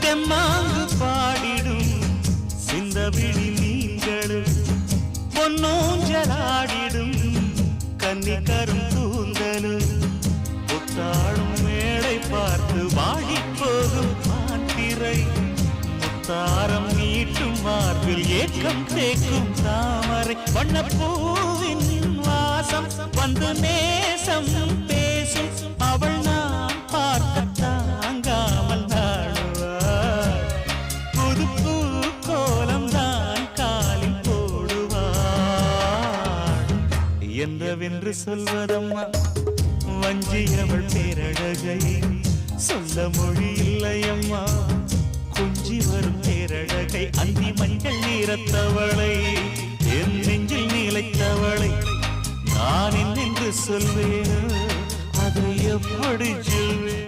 தெம்மாங்கு பாடிடும் சிந்தவிழி நீங்களும் பொன்னோஞ்சலாடிடும் கன்னிக்கரும் கூந்தலும் புத்தாளும் மேடை பார்த்து வாடி போகும் மாத்திரை முத்தாரம் நீட்டும் மார்பில் ஏக்கம் தேக்கும் தாமரை வண்ணப்பூவின் வாசம் வந்து நேசம் பேசும் அவள் நான் பார்க்க தாங்காமல் நாடுவாள் புது பூ கோலம் தான் காலில் போடுவாள் என்றவென்று சொல்வதம்மா வஞ்சியவள் பேரழகை சொல்ல மொழி இல்லையம்மா கொஞ்சி வரும் பேரழகை அந்தி மஞ்சள் நீரத்தவளை என் நெஞ்சில் நிலைத்தவளை நான் என்னென்று சொல்வேன் அதை எப்படி சொல்வேன்